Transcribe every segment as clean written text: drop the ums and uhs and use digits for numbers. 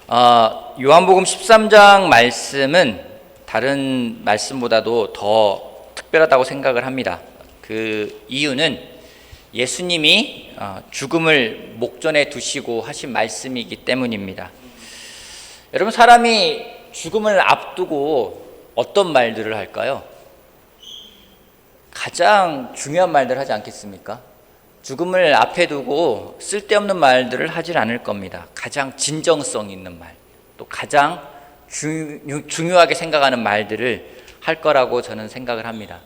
요한복음 13장 말씀은 다른 말씀보다도 더 특별하다고 생각을 합니다. 그 이유는 예수님이 죽음을 목전에 두시고 하신 말씀이기 때문입니다. 여러분, 사람이 죽음을 앞두고 어떤 말들을 할까요? 가장 중요한 말들을 하지 않겠습니까? 죽음을 앞에 두고 쓸데없는 말들을 하질 않을 겁니다. 가장 진정성 있는 말, 또 가장 중요하게 생각하는 말들을 할 거라고 저는 생각을 합니다.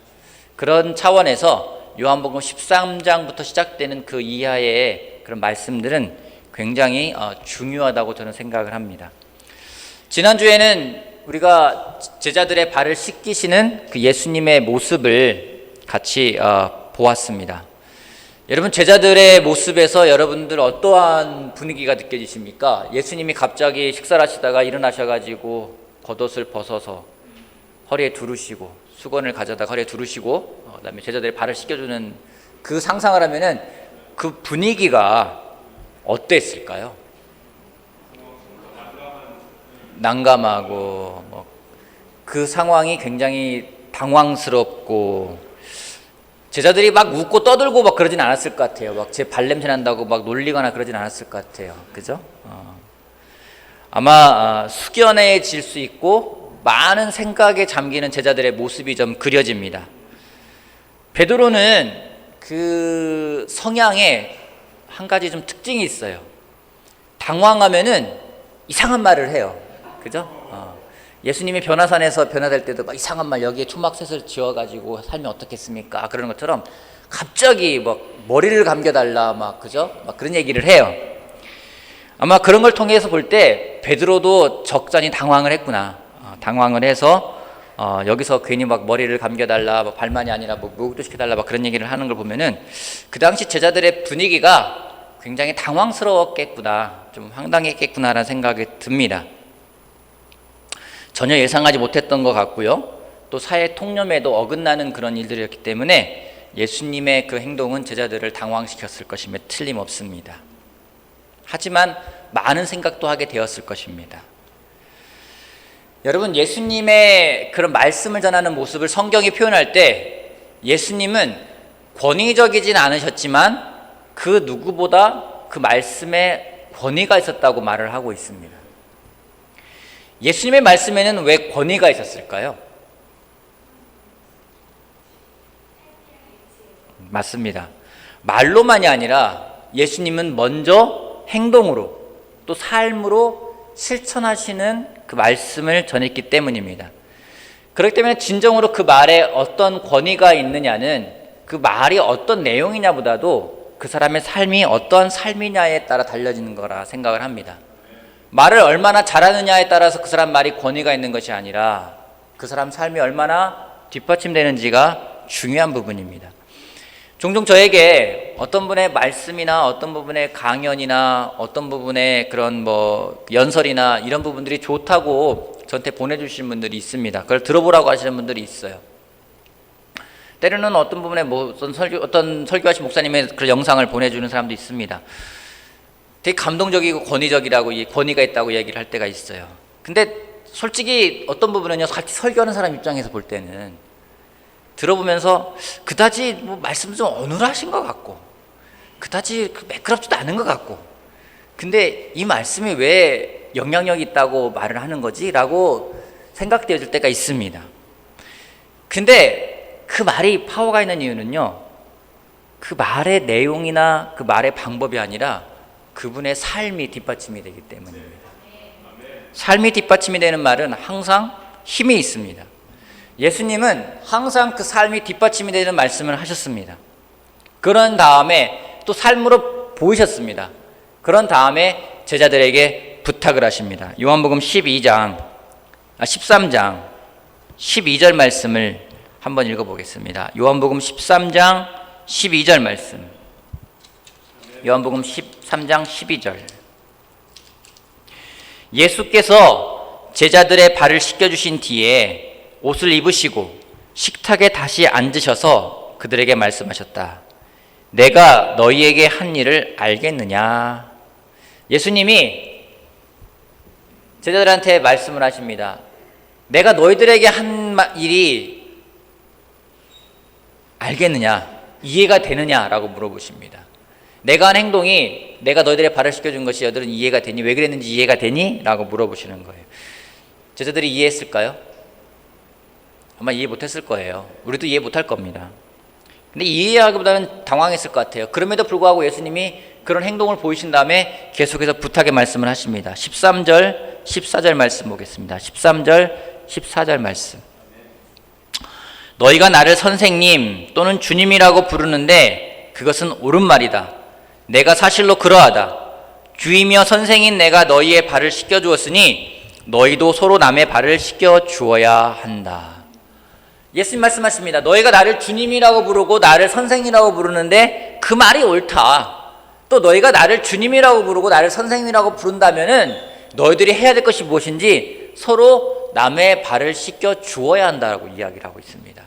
그런 차원에서 요한복음 13장부터 시작되는 그 이하의 그런 말씀들은 굉장히 중요하다고 저는 생각을 합니다. 지난주에는 우리가 제자들의 발을 씻기시는 그 예수님의 모습을 같이 보았습니다. 여러분, 제자들의 모습에서 여러분들 어떠한 분위기가 느껴지십니까? 예수님이 갑자기 식사를 하시다가 일어나셔가지고 겉옷을 벗어서 허리에 두르시고 수건을 가져다가 허리에 두르시고 그다음에 제자들의 발을 씻겨주는 그 상상을 하면은 그 분위기가 어땠을까요? 난감하고 그 상황이 굉장히 당황스럽고 제자들이 막 웃고 떠들고 막 그러진 않았을 것 같아요. 막 제 발냄새 난다고 막 놀리거나 그러진 않았을 것 같아요. 그죠? 아마 숙연해질 수 있고 많은 생각에 잠기는 제자들의 모습이 좀 그려집니다. 베드로는 그 성향에 한 가지 좀 특징이 있어요. 당황하면은 이상한 말을 해요. 그죠? 예수님이 변화산에서 변화될 때도 막 이상한 말, 여기에 초막셋을 지어가지고 살면 어떻겠습니까? 그러는 것처럼 갑자기 막 머리를 감겨달라 막, 그죠? 막 그런 얘기를 해요. 아마 그런 걸 통해서 볼 때 베드로도 적잖이 당황을 했구나. 당황을 해서 여기서 괜히 막 머리를 감겨달라, 막 발만이 아니라 뭐 목욕도 시켜달라, 막 그런 얘기를 하는 걸 보면은 그 당시 제자들의 분위기가 굉장히 당황스러웠겠구나, 좀 황당했겠구나라는 생각이 듭니다. 전혀 예상하지 못했던 것 같고요. 또 사회 통념에도 어긋나는 그런 일들이었기 때문에 예수님의 그 행동은 제자들을 당황시켰을 것임에 틀림없습니다. 하지만 많은 생각도 하게 되었을 것입니다. 여러분, 예수님의 그런 말씀을 전하는 모습을 성경이 표현할 때 예수님은 권위적이진 않으셨지만 그 누구보다 그 말씀에 권위가 있었다고 말을 하고 있습니다. 예수님의 말씀에는 왜 권위가 있었을까요? 맞습니다. 말로만이 아니라 예수님은 먼저 행동으로 또 삶으로 실천하시는 그 말씀을 전했기 때문입니다. 그렇기 때문에 진정으로 그 말에 어떤 권위가 있느냐는 그 말이 어떤 내용이냐보다도 그 사람의 삶이 어떠한 삶이냐에 따라 달려지는 거라 생각을 합니다. 말을 얼마나 잘하느냐에 따라서 그 사람 말이 권위가 있는 것이 아니라 그 사람 삶이 얼마나 뒷받침되는지가 중요한 부분입니다. 종종 저에게 어떤 분의 말씀이나 어떤 부분의 강연이나 어떤 부분의 그런 연설이나 이런 부분들이 좋다고 저한테 보내주신 분들이 있습니다. 그걸 들어보라고 하시는 분들이 있어요. 때로는 어떤 부분에 어떤 설교하신 목사님의 그런 영상을 보내주는 사람도 있습니다. 되게 감동적이고 권위적이라고, 권위가 있다고 얘기를 할 때가 있어요. 근데 솔직히 어떤 부분은요, 같이 설교하는 사람 입장에서 볼 때는 들어보면서 그다지 말씀 좀 어눌하신 것 같고 그다지 매끄럽지도 않은 것 같고, 근데 이 말씀이 왜 영향력이 있다고 말을 하는 거지? 라고 생각되어질 때가 있습니다. 근데 그 말이 파워가 있는 이유는요, 그 말의 내용이나 그 말의 방법이 아니라 그분의 삶이 뒷받침이 되기 때문입니다. 삶이 뒷받침이 되는 말은 항상 힘이 있습니다. 예수님은 항상 그 삶이 뒷받침이 되는 말씀을 하셨습니다. 그런 다음에 또 삶으로 보이셨습니다. 그런 다음에 제자들에게 부탁을 하십니다. 요한복음 13장 12절 말씀을 한번 읽어보겠습니다. 요한복음 13장 12절 말씀. 요한복음 13장 12절. 예수께서 제자들의 발을 씻겨주신 뒤에 옷을 입으시고 식탁에 다시 앉으셔서 그들에게 말씀하셨다. 내가 너희에게 한 일을 알겠느냐? 예수님이 제자들한테 말씀을 하십니다. 내가 너희들에게 한 일이 알겠느냐? 이해가 되느냐라고 물어보십니다. 내가 한 행동이 내가 너희들의 발을 씻겨준 것이 너희들은 이해가 되니? 왜 그랬는지 이해가 되니? 라고 물어보시는 거예요. 제자들이 이해했을까요? 아마 이해 못했을 거예요. 우리도 이해 못할 겁니다. 근데 이해하기보다는 당황했을 것 같아요. 그럼에도 불구하고 예수님이 그런 행동을 보이신 다음에 계속해서 부탁의 말씀을 하십니다. 13절, 14절 말씀 보겠습니다. 13절, 14절 말씀. 너희가 나를 선생님 또는 주님이라고 부르는데 그것은 옳은 말이다. 내가 사실로 그러하다. 주이며 선생인 내가 너희의 발을 씻겨주었으니 너희도 서로 남의 발을 씻겨주어야 한다. 예수님 말씀하십니다. 너희가 나를 주님이라고 부르고 나를 선생이라고 부르는데 그 말이 옳다. 또 너희가 나를 주님이라고 부르고 나를 선생이라고 부른다면은 너희들이 해야 될 것이 무엇인지 서로 남의 발을 씻겨 주어야 한다라고 이야기를 하고 있습니다.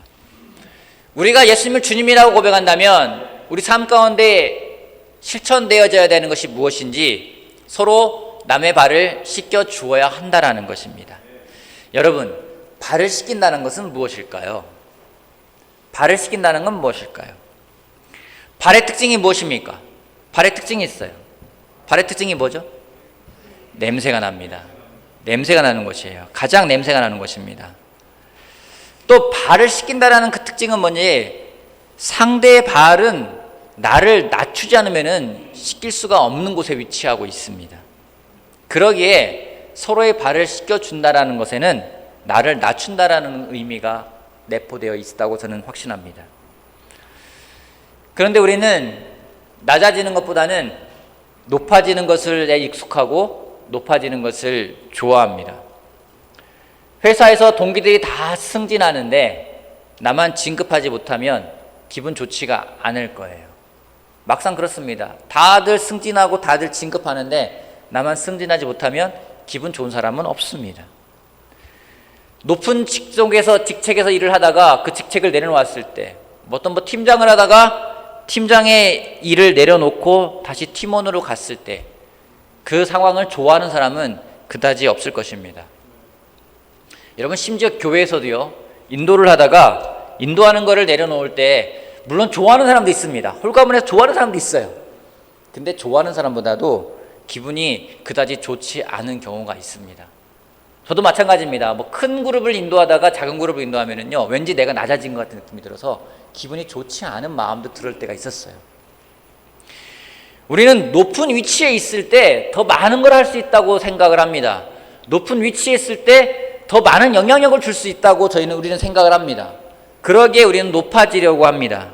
우리가 예수님을 주님이라고 고백한다면 우리 삶 가운데 실천되어져야 되는 것이 무엇인지 서로 남의 발을 씻겨 주어야 한다라는 것입니다. 여러분, 발을 씻긴다는 것은 무엇일까요? 발을 씻긴다는 건 무엇일까요? 발의 특징이 무엇입니까? 발의 특징이 있어요. 발의 특징이 뭐죠? 냄새가 납니다. 냄새가 나는 것이에요. 가장 냄새가 나는 것입니다. 또 발을 씻긴다라는 그 특징은 뭐니? 상대의 발은 나를 낮추지 않으면 씻길 수가 없는 곳에 위치하고 있습니다. 그러기에 서로의 발을 씻겨준다라는 것에는 나를 낮춘다라는 의미가 내포되어 있다고 저는 확신합니다. 그런데 우리는 낮아지는 것보다는 높아지는 것에 익숙하고 높아지는 것을 좋아합니다. 회사에서 동기들이 다 승진하는데 나만 진급하지 못하면 기분 좋지가 않을 거예요. 막상 그렇습니다. 다들 승진하고 다들 진급하는데 나만 승진하지 못하면 기분 좋은 사람은 없습니다. 높은 직책에서 일을 하다가 그 직책을 내려놓았을 때 어떤 팀장을 하다가 팀장의 일을 내려놓고 다시 팀원으로 갔을 때 그 상황을 좋아하는 사람은 그다지 없을 것입니다. 여러분, 심지어 교회에서도요, 인도를 하다가 인도하는 거를 내려놓을 때 물론 좋아하는 사람도 있습니다. 홀가분해서 좋아하는 사람도 있어요. 근데 좋아하는 사람보다도 기분이 그다지 좋지 않은 경우가 있습니다. 저도 마찬가지입니다. 큰 그룹을 인도하다가 작은 그룹을 인도하면은요, 왠지 내가 낮아진 것 같은 느낌이 들어서 기분이 좋지 않은 마음도 들을 때가 있었어요. 우리는 높은 위치에 있을 때 더 많은 걸 할 수 있다고 생각을 합니다. 높은 위치에 있을 때 더 많은 영향력을 줄 수 있다고 우리는 생각을 합니다. 그러기에 우리는 높아지려고 합니다.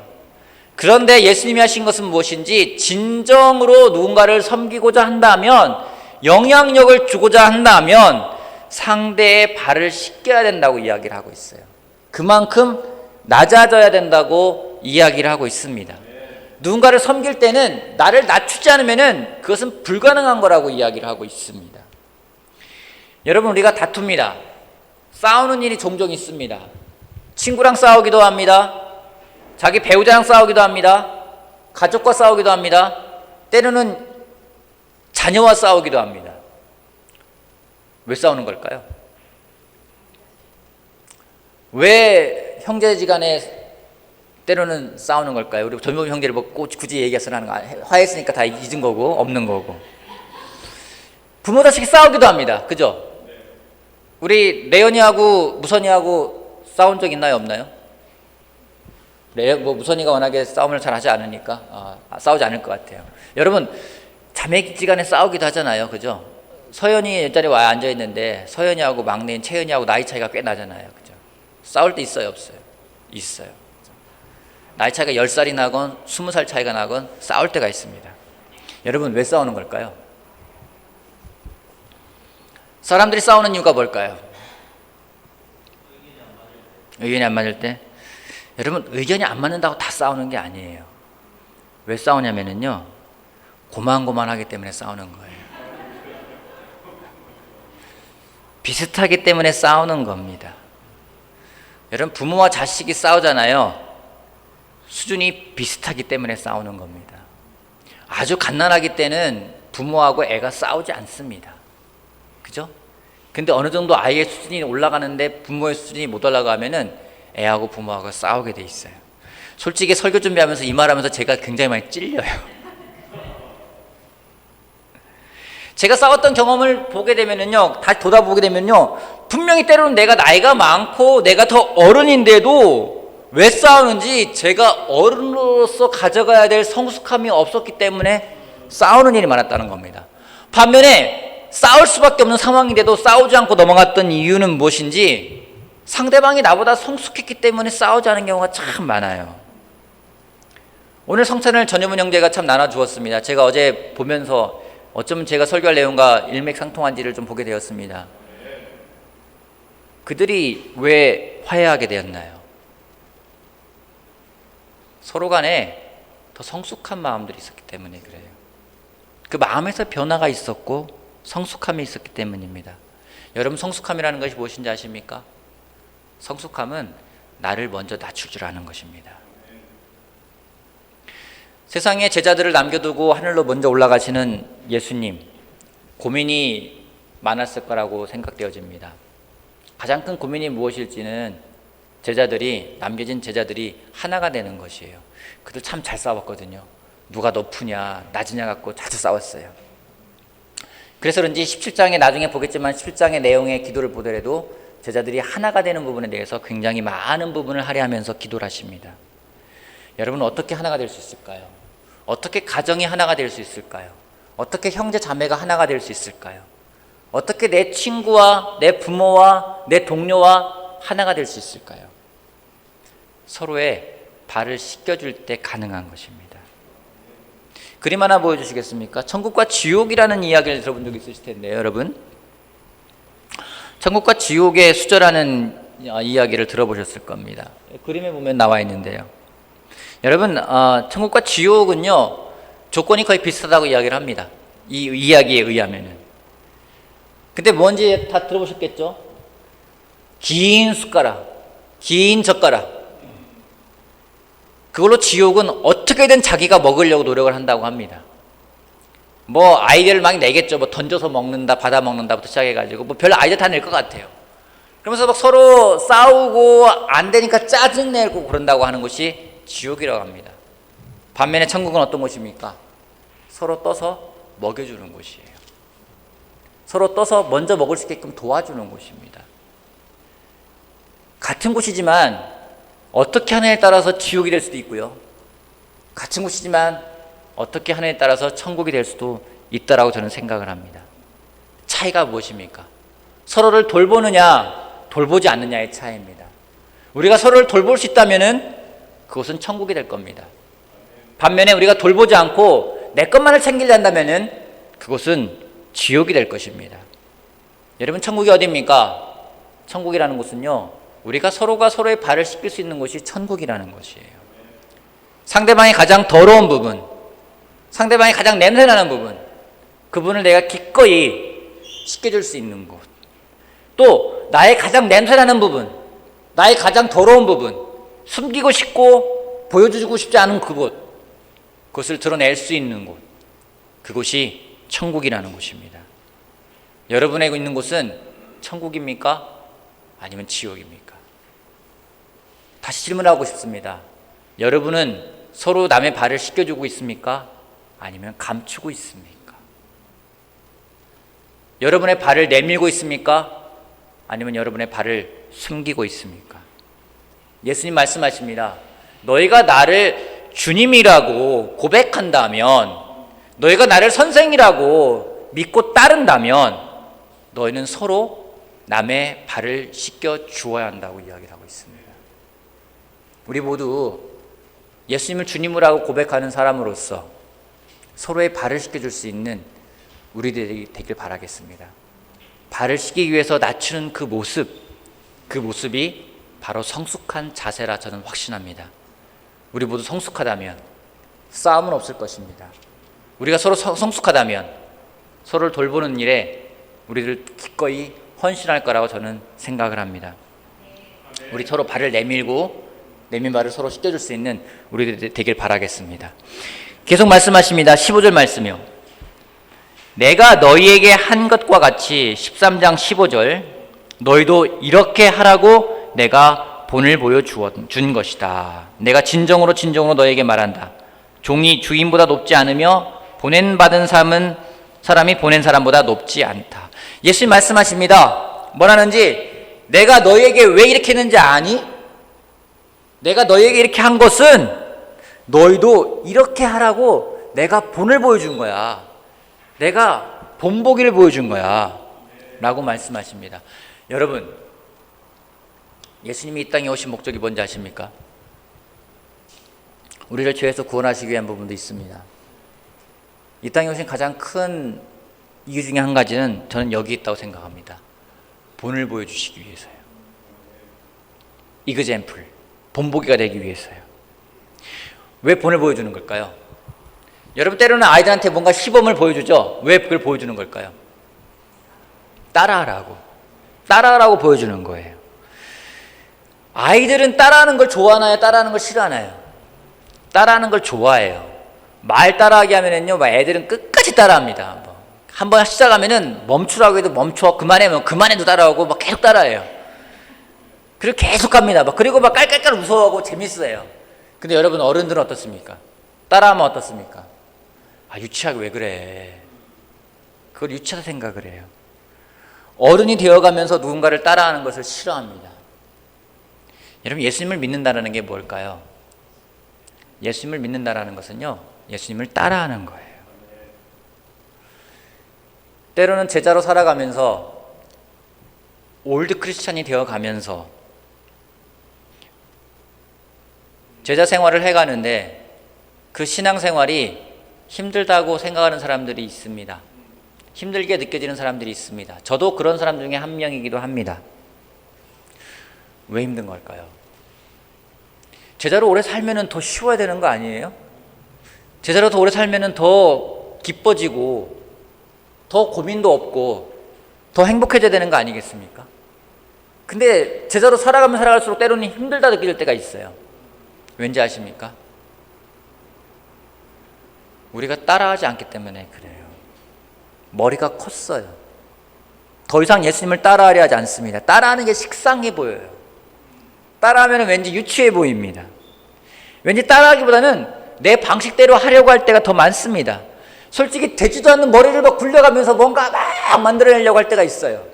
그런데 예수님이 하신 것은 무엇인지 진정으로 누군가를 섬기고자 한다면, 영향력을 주고자 한다면 상대의 발을 씻겨야 된다고 이야기를 하고 있어요. 그만큼 낮아져야 된다고 이야기를 하고 있습니다. 누군가를 섬길 때는 나를 낮추지 않으면 그것은 불가능한 거라고 이야기를 하고 있습니다. 여러분, 우리가 다툽니다. 싸우는 일이 종종 있습니다. 친구랑 싸우기도 합니다. 자기 배우자랑 싸우기도 합니다. 가족과 싸우기도 합니다. 때로는 자녀와 싸우기도 합니다. 왜 싸우는 걸까요? 왜 형제지간에 때로는 싸우는 걸까요? 우리 젊은 형제를 굳이 얘기해서 하는 거, 화해했으니까 다 잊은 거고 없는 거고. 부모 자식이 싸우기도 합니다. 그죠? 우리 레연이하고 무선이하고 싸운 적 있나요, 없나요? 무선이가 워낙에 싸움을 잘 하지 않으니까 싸우지 않을 것 같아요. 여러분, 자매지간에 싸우기도 하잖아요. 그죠? 서연이 옆자리에 와 앉아 있는데 서연이하고 막내인 채연이하고 나이 차이가 꽤 나잖아요. 그죠? 싸울 때 있어요, 없어요? 있어요. 나이 차이가 10살이 나건 20살 차이가 나건 싸울 때가 있습니다. 여러분, 왜 싸우는 걸까요? 사람들이 싸우는 이유가 뭘까요? 의견이 안 맞을 때? 여러분, 의견이 안 맞는다고 다 싸우는 게 아니에요. 왜 싸우냐면요, 고만고만하기 때문에 싸우는 거예요. 비슷하기 때문에 싸우는 겁니다. 여러분, 부모와 자식이 싸우잖아요. 수준이 비슷하기 때문에 싸우는 겁니다. 아주 갓난아기 때는 부모하고 애가 싸우지 않습니다. 그죠? 근데 어느 정도 아이의 수준이 올라가는데 부모의 수준이 못 올라가면은 애하고 부모하고 싸우게 돼 있어요. 솔직히 설교 준비하면서 이 말하면서 제가 굉장히 많이 찔려요. 제가 싸웠던 경험을 보게 되면은요, 다시 돌아보게 되면요, 분명히 때로는 내가 나이가 많고 내가 더 어른인데도 왜 싸우는지 제가 어른으로서 가져가야 될 성숙함이 없었기 때문에 싸우는 일이 많았다는 겁니다. 반면에 싸울 수밖에 없는 상황인데도 싸우지 않고 넘어갔던 이유는 무엇인지 상대방이 나보다 성숙했기 때문에 싸우지 않은 경우가 참 많아요. 오늘 성찬을 전유문 형제가 참 나눠주었습니다. 제가 어제 보면서 어쩌면 제가 설교할 내용과 일맥상통한지를 좀 보게 되었습니다. 그들이 왜 화해하게 되었나요? 서로 간에 더 성숙한 마음들이 있었기 때문에 그래요. 그 마음에서 변화가 있었고 성숙함이 있었기 때문입니다. 여러분, 성숙함이라는 것이 무엇인지 아십니까? 성숙함은 나를 먼저 낮출 줄 아는 것입니다. 세상에 제자들을 남겨두고 하늘로 먼저 올라가시는 예수님, 고민이 많았을 거라고 생각되어집니다. 가장 큰 고민이 무엇일지는 남겨진 제자들이 하나가 되는 것이에요. 그들 참 잘 싸웠거든요. 누가 높으냐 낮으냐 갖고 자주 싸웠어요. 그래서 그런지 17장에 나중에 보겠지만 17장의 내용의 기도를 보더라도 제자들이 하나가 되는 부분에 대해서 굉장히 많은 부분을 할애하면서 기도를 하십니다. 여러분, 어떻게 하나가 될 수 있을까요? 어떻게 가정이 하나가 될 수 있을까요? 어떻게 형제 자매가 하나가 될 수 있을까요? 어떻게 내 친구와 내 부모와 내 동료와 하나가 될 수 있을까요? 서로의 발을 씻겨줄 때 가능한 것입니다. 그림 하나 보여주시겠습니까? 천국과 지옥이라는 이야기를 들어본 적 있으실 텐데요, 여러분. 천국과 지옥의 수저라는 이야기를 들어보셨을 겁니다. 그림에 보면 나와 있는데요. 여러분, 천국과 지옥은요, 조건이 거의 비슷하다고 이야기를 합니다. 이 이야기에 의하면은. 근데 뭔지 다 들어보셨겠죠? 긴 숟가락, 긴 젓가락. 그걸로 지옥은 어떻게든 자기가 먹으려고 노력을 한다고 합니다. 뭐 아이디어를 막 내겠죠. 뭐 던져서 먹는다, 받아 먹는다부터 시작해가지고 뭐 별 아이디어 다 낼 것 같아요. 그러면서 막 서로 싸우고 안 되니까 짜증내고 그런다고 하는 것이 지옥이라고 합니다. 반면에 천국은 어떤 곳입니까? 서로 떠서 먹여주는 곳이에요. 서로 떠서 먼저 먹을 수 있게끔 도와주는 곳입니다. 같은 곳이지만 어떻게 하느냐에 따라서 지옥이 될 수도 있고요. 같은 곳이지만 어떻게 하느냐에 따라서 천국이 될 수도 있다라고 저는 생각을 합니다. 차이가 무엇입니까? 서로를 돌보느냐 돌보지 않느냐의 차이입니다. 우리가 서로를 돌볼 수 있다면은 그것은 천국이 될 겁니다. 반면에 우리가 돌보지 않고 내 것만을 챙기려 한다면은 그것은 지옥이 될 것입니다. 여러분, 천국이 어디입니까? 천국이라는 곳은요, 우리가 서로가 서로의 발을 씻길 수 있는 곳이 천국이라는 것이에요. 상대방이 가장 더러운 부분, 상대방이 가장 냄새나는 부분, 그분을 내가 기꺼이 씻겨줄 수 있는 곳, 또 나의 가장 냄새나는 부분, 나의 가장 더러운 부분, 숨기고 싶고 보여주고 싶지 않은 그곳, 그것을 드러낼 수 있는 곳, 그곳이 천국이라는 곳입니다. 여러분의 있는 곳은 천국입니까? 아니면 지옥입니까? 다시 질문하고 싶습니다. 여러분은 서로 남의 발을 씻겨주고 있습니까? 아니면 감추고 있습니까? 여러분의 발을 내밀고 있습니까? 아니면 여러분의 발을 숨기고 있습니까? 예수님 말씀하십니다. 너희가 나를 주님이라고 고백한다면, 너희가 나를 선생이라고 믿고 따른다면 너희는 서로 남의 발을 씻겨 주어야 한다고 이야기를 하고 있습니다. 우리 모두 예수님을 주님으로 하고 고백하는 사람으로서 서로의 발을 씻겨줄 수 있는 우리들이 되길 바라겠습니다. 발을 씻기기 위해서 낮추는 그 모습이 바로 성숙한 자세라 저는 확신합니다. 우리 모두 성숙하다면 싸움은 없을 것입니다. 우리가 서로 성숙하다면 서로를 돌보는 일에 우리를 기꺼이 헌신할 거라고 저는 생각을 합니다. 우리 서로 발을 내민 발을 서로 씻겨줄 수 있는 우리들이 되길 바라겠습니다. 계속 말씀하십니다. 15절 말씀이요. 내가 너희에게 한 것과 같이 13장 15절 너희도 이렇게 하라고 내가 본을 보여준 것이다. 내가 진정으로 너희에게 말한다. 종이 주인보다 높지 않으며 보낸받은 사람이 보낸 사람보다 높지 않다. 예수님 말씀하십니다. 뭐라는지, 내가 너희에게 왜 이렇게 했는지 아니? 내가 너희에게 이렇게 한 것은 너희도 이렇게 하라고 내가 본을 보여준 거야. 내가 본보기를 보여준 거야 라고 말씀하십니다. 여러분, 예수님이 이 땅에 오신 목적이 뭔지 아십니까? 우리를 죄에서 구원하시기 위한 부분도 있습니다. 이 땅에 오신 가장 큰 이유 중에 한 가지는 저는 여기 있다고 생각합니다. 본을 보여주시기 위해서요. 이그젬플, 본보기가 되기 위해서요. 왜 본을 보여주는 걸까요? 여러분, 때로는 아이들한테 뭔가 시범을 보여주죠. 왜 그걸 보여주는 걸까요? 따라하라고 보여주는 거예요. 아이들은 따라하는 걸 좋아하나요? 따라하는 걸 싫어하나요? 따라하는 걸 좋아해요. 말 따라하게 하면은요, 애들은 끝까지 따라합니다. 한번 시작하면은 멈추라고 해도 멈춰, 그만해도 따라하고 막 계속 따라해요. 그리고 계속 합니다. 그리고 깔깔깔 무서워하고 재밌어요. 근데 여러분, 어른들은 어떻습니까? 따라하면 어떻습니까? 유치하게 왜 그래? 그걸 유치하다 생각을 해요. 어른이 되어가면서 누군가를 따라하는 것을 싫어합니다. 여러분, 예수님을 믿는다는 게 뭘까요? 예수님을 믿는다는 것은요, 예수님을 따라하는 거예요. 때로는 제자로 살아가면서, 올드 크리스찬이 되어가면서 제자 생활을 해가는데 그 신앙생활이 힘들다고 생각하는 사람들이 있습니다. 힘들게 느껴지는 사람들이 있습니다. 저도 그런 사람 중에 한 명이기도 합니다. 왜 힘든 걸까요? 제자로 오래 살면 더 쉬워야 되는 거 아니에요? 제자로 더 오래 살면 더 기뻐지고 더 고민도 없고 더 행복해져야 되는 거 아니겠습니까? 근데 제자로 살아갈수록 때로는 힘들다 느껴질 때가 있어요. 왠지 아십니까? 우리가 따라하지 않기 때문에 그래요. 머리가 컸어요. 더 이상 예수님을 따라하려 하지 않습니다. 따라하는 게 식상해 보여요. 따라하면 왠지 유치해 보입니다. 왠지 따라하기보다는 내 방식대로 하려고 할 때가 더 많습니다. 솔직히 되지도 않는 머리를 굴려가면서 뭔가 막 만들어내려고 할 때가 있어요.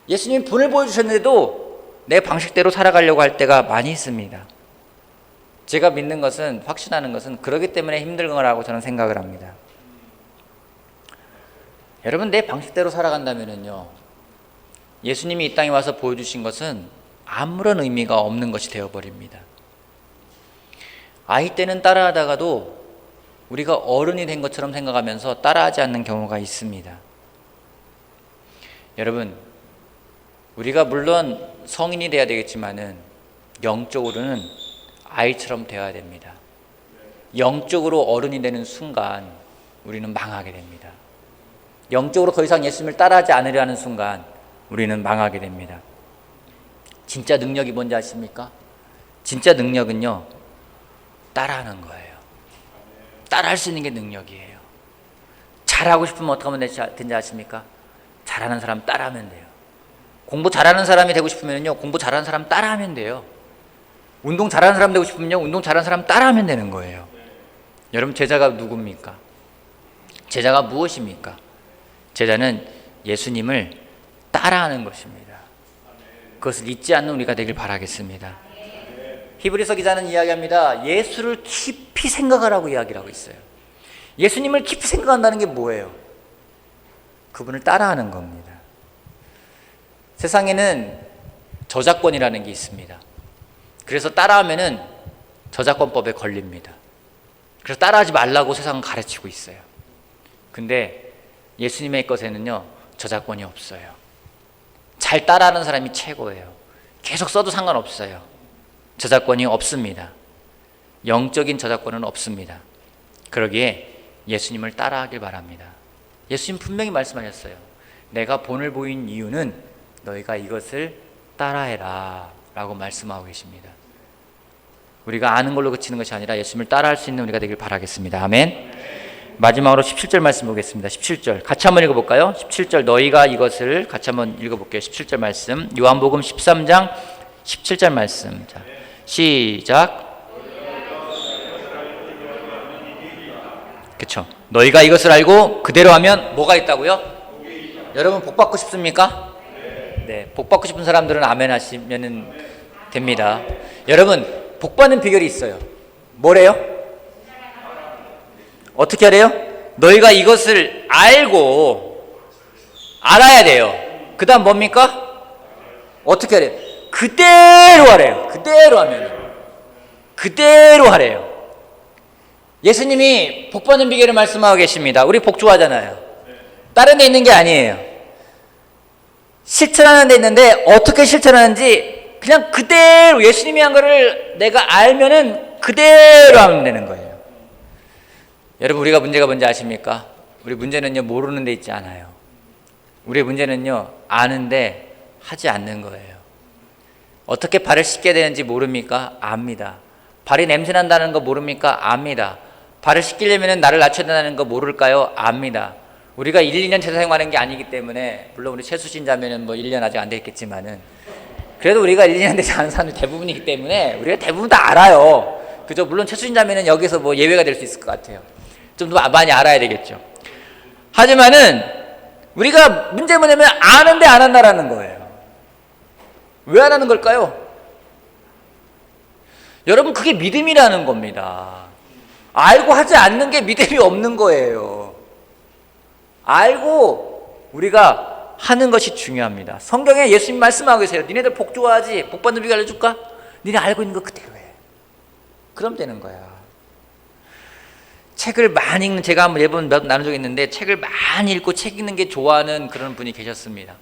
예수님이 본을 보여주셨는데도 내 방식대로 살아가려고 할 때가 많이 있습니다. 제가 믿는 것은, 확신하는 것은 그러기 때문에 힘든 거라고 저는 생각을 합니다. 여러분, 내 방식대로 살아간다면요, 예수님이 이 땅에 와서 보여주신 것은 아무런 의미가 없는 것이 되어버립니다. 아이 때는 따라하다가도 우리가 어른이 된 것처럼 생각하면서 따라하지 않는 경우가 있습니다. 여러분, 우리가 물론 성인이 돼야 되겠지만은 영적으로는 아이처럼 되어야 됩니다. 영적으로 어른이 되는 순간 우리는 망하게 됩니다. 영적으로 더 이상 예수님을 따라하지 않으려 하는 순간 우리는 망하게 됩니다. 진짜 능력이 뭔지 아십니까? 진짜 능력은요, 따라하는 거예요. 따라할 수 있는 게 능력이에요. 잘하고 싶으면 어떻게 하면 되는지 아십니까? 잘하는 사람 따라하면 돼요. 공부 잘하는 사람이 되고 싶으면요, 공부 잘하는 사람 따라하면 돼요. 운동 잘하는 사람 되고 싶으면요, 운동 잘하는 사람 따라하면 되는 거예요. 여러분, 제자가 누굽니까? 제자가 무엇입니까? 제자는 예수님을 따라하는 것입니다. 그것을 잊지 않는 우리가 되길 바라겠습니다. 히브리서 기자는 이야기합니다. 예수를 깊이 생각하라고 이야기를 하고 있어요. 예수님을 깊이 생각한다는 게 뭐예요? 그분을 따라하는 겁니다. 세상에는 저작권이라는 게 있습니다. 그래서 따라하면은 저작권법에 걸립니다. 그래서 따라하지 말라고 세상은 가르치고 있어요. 근데 예수님의 것에는요, 저작권이 없어요. 잘 따라하는 사람이 최고예요. 계속 써도 상관없어요. 저작권이 없습니다. 영적인 저작권은 없습니다. 그러기에 예수님을 따라하길 바랍니다. 예수님 분명히 말씀하셨어요. 내가 본을 보인 이유는 너희가 이것을 따라해라 라고 말씀하고 계십니다. 우리가 아는 걸로 그치는 것이 아니라 예수님을 따라할 수 있는 우리가 되길 바라겠습니다. 아멘. 마지막으로 17절 말씀 보겠습니다. 17절 같이 한번 읽어볼까요? 17절 너희가 이것을 같이 한번 읽어볼게요. 17절 말씀 요한복음 13장 17절 말씀. 자, 시작. 그쵸. 너희가 이것을 알고 그대로 하면 뭐가 있다고요? 여러분 복 받고 싶습니까? 네, 복 받고 싶은 사람들은 아멘 하시면 됩니다. 여러분 복 받는 비결이 있어요. 뭐래요? 어떻게 하래요? 너희가 이것을 알고 알아야 돼요. 그 다음 뭡니까? 어떻게 하래요? 그대로 하래요. 그대로 하면 그대로 하래요. 예수님이 복 받는 비결을 말씀하고 계십니다. 우리 복 좋아하잖아요. 다른 데 있는 게 아니에요. 실천하는 데 있는데 어떻게 실천하는지 그냥 그대로 예수님이 한 거를 내가 알면은 그대로 하면 되는 거예요. 여러분 우리가 문제가 뭔지 아십니까? 우리 문제는요 모르는 데 있지 않아요. 우리의 문제는요 아는데 하지 않는 거예요. 어떻게 발을 씻게 되는지 모릅니까? 압니다. 발이 냄새 난다는 거 모릅니까? 압니다. 발을 씻기려면 나를 낮춰야 된다는 거 모를까요? 압니다. 우리가 1, 2년 제사 생활하는 게 아니기 때문에 물론 우리 최수신자면은 뭐 1년 아직 안 됐겠지만은 그래도 우리가 1, 2년 되지 않은 사람들 대부분이기 때문에 우리가 대부분 다 알아요. 그죠? 물론 최수신자면은 여기서 뭐 예외가 될 수 있을 것 같아요. 좀 더 많이 알아야 되겠죠. 하지만은 우리가 문제 뭐냐면 아는데 안 한다라는 거예요. 왜 안 하는 걸까요? 여러분 그게 믿음이라는 겁니다. 알고 하지 않는 게 믿음이 없는 거예요. 알고 우리가 하는 것이 중요합니다. 성경에 예수님 말씀하고 계세요. 니네들 복 좋아하지? 복 받는 비결 알려줄까? 니네 알고 있는 거 그대로 해. 그럼 되는 거야. 책을 많이 읽는, 제가 한번 예번 나눈 적이 있는데 책을 많이 읽고 책 읽는 게 좋아하는 그런 분이 계셨습니다.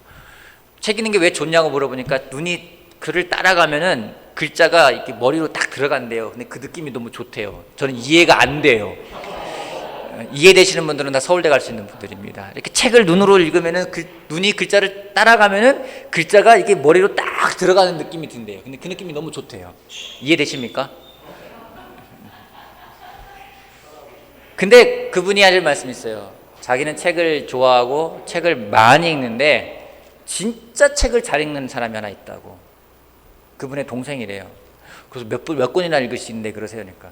책 읽는 게 왜 좋냐고 물어보니까 눈이 글을 따라가면은 글자가 이렇게 머리로 딱 들어간대요. 근데 그 느낌이 너무 좋대요. 저는 이해가 안 돼요. 이해되시는 분들은 다 서울대 갈 수 있는 분들입니다. 이렇게 책을 눈으로 읽으면은 눈이 글자를 따라가면은 글자가 이렇게 머리로 딱 들어가는 느낌이 든대요. 근데 그 느낌이 너무 좋대요. 이해되십니까? 근데 그분이 하실 말씀이 있어요. 자기는 책을 좋아하고 책을 많이 읽는데 진짜 책을 잘 읽는 사람이 하나 있다고. 그분의 동생이래요. 그래서 몇 권이나 읽을 수 있는데 그러세요. 그러니까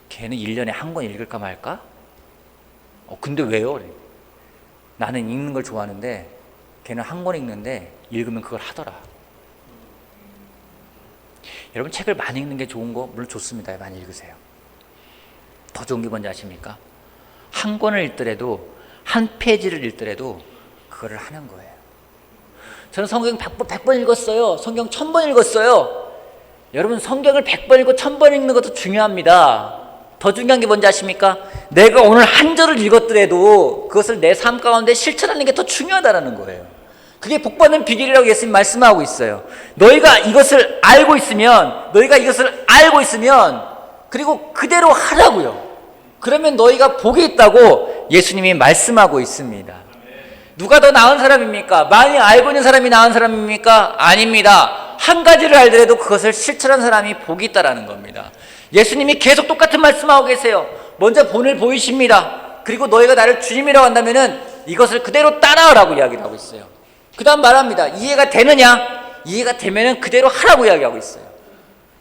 걔는 1년에 한 권 읽을까 말까? 근데 왜요? 나는 읽는 걸 좋아하는데 걔는 한 권 읽는데 읽으면 그걸 하더라. 여러분 책을 많이 읽는 게 좋은 거 물론 좋습니다. 많이 읽으세요. 더 좋은 게 뭔지 아십니까? 한 권을 읽더라도 한 페이지를 읽더라도 그거를 하는 거예요. 저는 성경 100번 읽었어요. 성경 1000번 읽었어요. 여러분 성경을 100번 읽고 1000번 읽는 것도 중요합니다. 더 중요한 게 뭔지 아십니까? 내가 오늘 한 절을 읽었더라도 그것을 내 삶 가운데 실천하는 게 더 중요하다는 거예요. 그게 복받는 비결이라고 예수님 말씀하고 있어요. 너희가 이것을 알고 있으면 그리고 그대로 하라고요. 그러면 너희가 복이 있다고 예수님이 말씀하고 있습니다. 누가 더 나은 사람입니까? 많이 알고 있는 사람이 나은 사람입니까? 아닙니다. 한 가지를 알더라도 그것을 실천한 사람이 복이 있다라는 겁니다. 예수님이 계속 똑같은 말씀하고 계세요. 먼저 본을 보이십니다. 그리고 너희가 나를 주님이라고 한다면은 이것을 그대로 따라하라고 이야기를 하고 있어요. 그 다음 말합니다. 이해가 되느냐? 이해가 되면은 그대로 하라고 이야기하고 있어요.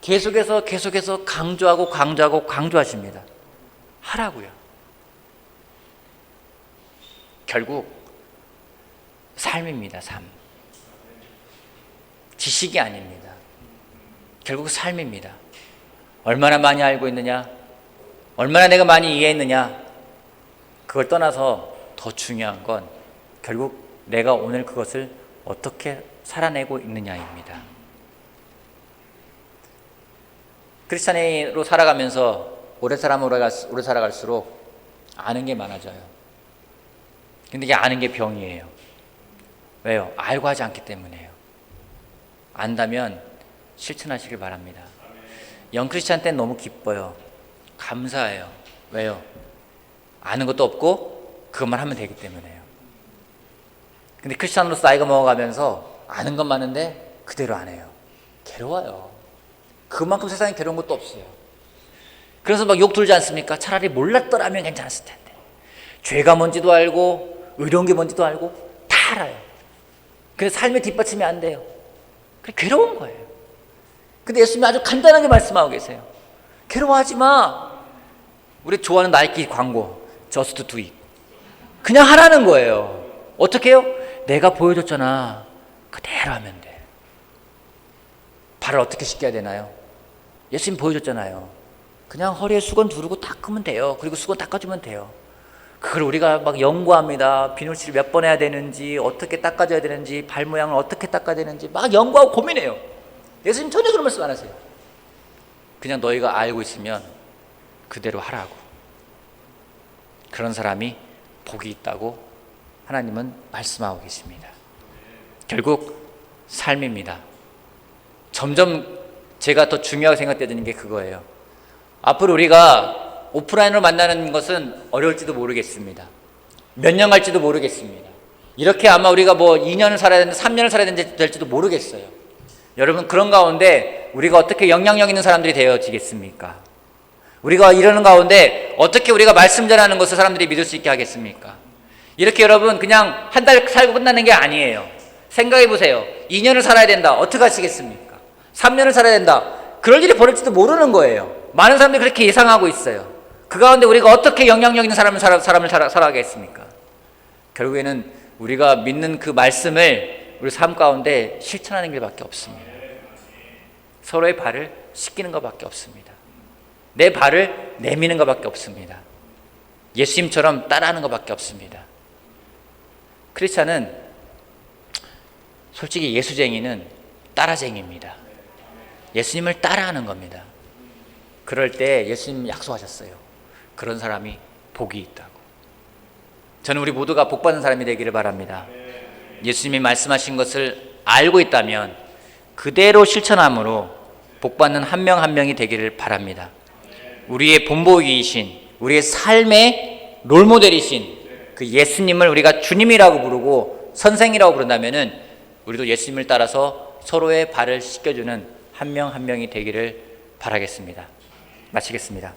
계속해서 강조하십니다. 하라고요. 결국 삶입니다. 삶. 지식이 아닙니다. 결국 삶입니다. 얼마나 많이 알고 있느냐, 얼마나 내가 많이 이해했느냐, 그걸 떠나서 더 중요한 건 결국 내가 오늘 그것을 어떻게 살아내고 있느냐입니다. 크리스찬으로 살아가면서 오래 살아갈수록 아는 게 많아져요. 근데 이게 아는 게 병이에요. 왜요? 알고 하지 않기 때문이에요. 안다면 실천하시길 바랍니다. 영크리스찬 때는 너무 기뻐요. 감사해요. 왜요? 아는 것도 없고 그것만 하면 되기 때문에요. 근데 크리스찬으로서 나이가 먹어가면서 아는 건 많은데 그대로 안 해요. 괴로워요. 그만큼 세상에 괴로운 것도 없어요. 그래서 막 욕 들지 않습니까? 차라리 몰랐더라면 괜찮았을 텐데. 죄가 뭔지도 알고 의로운 게 뭔지도 알고 다 알아요. 그래서 삶의 뒷받침이 안 돼요. 그래 괴로운 거예요. 근데 예수님이 아주 간단하게 말씀하고 계세요. 괴로워하지 마. 우리 좋아하는 나이키 광고 Just do it. 그냥 하라는 거예요. 어떻게 해요? 내가 보여줬잖아. 그대로 하면 돼. 발을 어떻게 씻겨야 되나요? 예수님 보여줬잖아요. 그냥 허리에 수건 두르고 닦으면 돼요. 그리고 수건 닦아주면 돼요. 그걸 우리가 막 연구합니다. 비누칠을 몇 번 해야 되는지, 어떻게 닦아줘야 되는지, 발 모양을 어떻게 닦아야 되는지 막 연구하고 고민해요. 예수님 전혀 그런 말씀 안 하세요. 그냥 너희가 알고 있으면 그대로 하라고. 그런 사람이 복이 있다고 하나님은 말씀하고 계십니다. 결국 삶입니다. 점점 제가 더 중요하게 생각되는 게 그거예요. 앞으로 우리가 오프라인으로 만나는 것은 어려울지도 모르겠습니다. 몇 년 갈지도 모르겠습니다. 이렇게 아마 우리가 뭐 2년을 살아야 되는지 3년을 살아야 될지도 모르겠어요. 여러분, 그런 가운데 우리가 어떻게 영향력 있는 사람들이 되어지겠습니까? 우리가 이러는 가운데 어떻게 우리가 말씀 전하는 것을 사람들이 믿을 수 있게 하겠습니까? 이렇게 여러분 그냥 한 달 살고 끝나는 게 아니에요. 생각해 보세요. 2년을 살아야 된다. 어떻게 하시겠습니까? 3년을 살아야 된다. 그럴 일이 벌어질지도 모르는 거예요. 많은 사람들이 그렇게 예상하고 있어요. 그 가운데 우리가 어떻게 영향력 있는 사람을 살아가겠습니까? 결국에는 우리가 믿는 그 말씀을 우리 삶 가운데 실천하는 길밖에 없습니다. 서로의 발을 씻기는 것밖에 없습니다. 내 발을 내미는 것밖에 없습니다. 예수님처럼 따라하는 것밖에 없습니다. 크리스찬은 솔직히 예수쟁이는 따라쟁이입니다. 예수님을 따라하는 겁니다. 그럴 때 예수님 약속하셨어요. 그런 사람이 복이 있다고. 저는 우리 모두가 복받는 사람이 되기를 바랍니다. 예수님이 말씀하신 것을 알고 있다면 그대로 실천함으로 복받는 한 명 한 명이 되기를 바랍니다. 우리의 본보기이신, 우리의 삶의 롤모델이신 그 예수님을 우리가 주님이라고 부르고 선생이라고 부른다면은 우리도 예수님을 따라서 서로의 발을 씻겨주는 한 명 한 명이 되기를 바라겠습니다. 마치겠습니다.